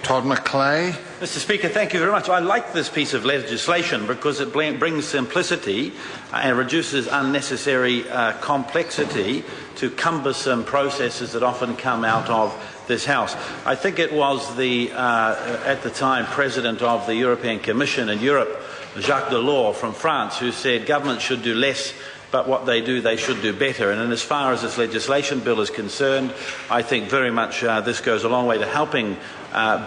Todd McClay. Mr. Speaker, thank you very much. I like this piece of legislation because it brings simplicity and reduces unnecessary complexity to cumbersome processes that often come out of this House. I think it was the, at the time, President of the European Commission in Europe, Jacques Delors from France, who said governments should do less, but what they do, they should do better. And as far as this legislation bill is concerned, I think very much this goes a long way to helping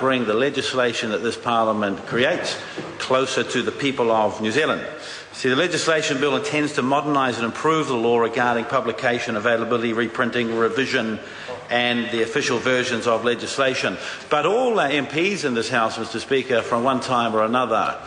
bring the legislation that this Parliament creates closer to the people of New Zealand. See, the legislation bill intends to modernise and improve the law regarding publication, availability, reprinting, revision and the official versions of legislation. But all MPs in this House, Mr. Speaker, from one time or another,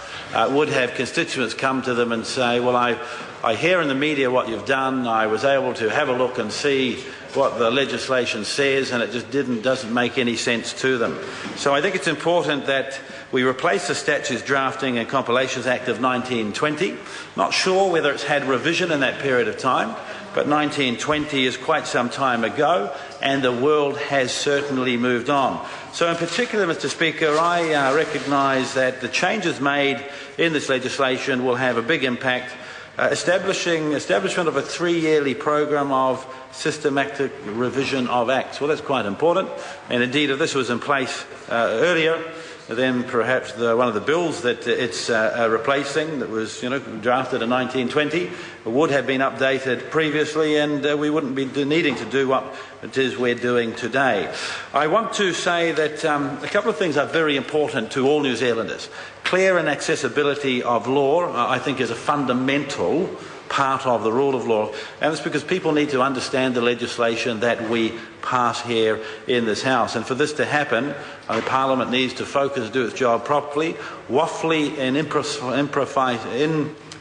would have constituents come to them and say, well, I hear in the media what you've done. I was able to have a look and see what the legislation says, and it just doesn't make any sense to them. So I think it's important that we replace the Statutes Drafting and Compilations Act of 1920. Not sure whether it's had revision in that period of time, but 1920 is quite some time ago, and the world has certainly moved on. So in particular, Mr. Speaker, I recognise that the changes made in this legislation will have a big impact. Establishment of a 3-yearly programme of systematic revision of acts. Well, that's quite important, and indeed if this was in place earlier, then perhaps one of the bills that it's replacing, that was drafted in 1920, would have been updated previously, and we wouldn't be needing to do what it is we're doing today. I want to say that a couple of things are very important to all New Zealanders. Clear and accessibility of law, I think, is a fundamental part of the rule of law, and it's because people need to understand the legislation that we pass here in this House. And for this to happen, Parliament needs to focus, do its job properly. Waffly and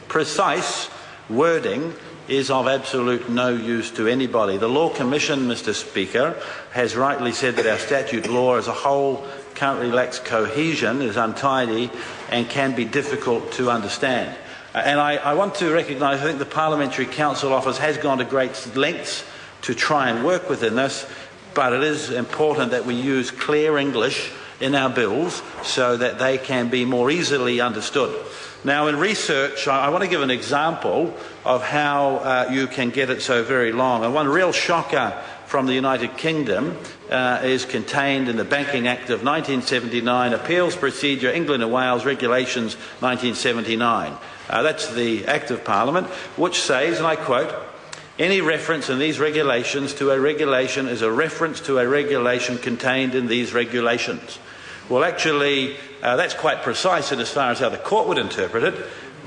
imprecise wording is of absolute no use to anybody. The Law Commission, Mr. Speaker, has rightly said that our statute law as a whole currently lacks cohesion, is untidy, and can be difficult to understand. And I want to recognise, I think the Parliamentary Council Office has gone to great lengths to try and work within this, but it is important that we use clear English in our bills so that they can be more easily understood. Now, in research, I want to give an example of how you can get it so very long. And one real shocker from the United Kingdom is contained in the Banking Act of 1979, Appeals Procedure, England and Wales Regulations 1979. That's the Act of Parliament, which says, and I quote, "Any reference in these regulations to a regulation is a reference to a regulation contained in these regulations." Well, actually, that's quite precise in as far as how the court would interpret it,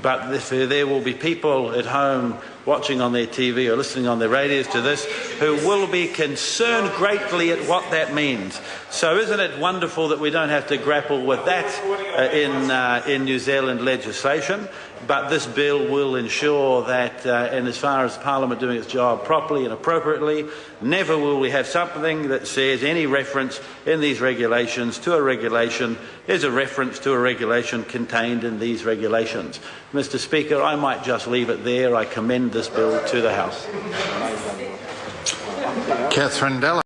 but if there will be people at home watching on their TV or listening on their radios to this who will be concerned greatly at what that means. So isn't it wonderful that we don't have to grapple with that in New Zealand legislation? But this bill will ensure that, and as far as Parliament doing its job properly and appropriately, never will we have something that says any reference in these regulations to a regulation is a reference to a regulation contained in these regulations. Mr. Speaker, I might just leave it there. I commend this bill to the House. Catherine Della.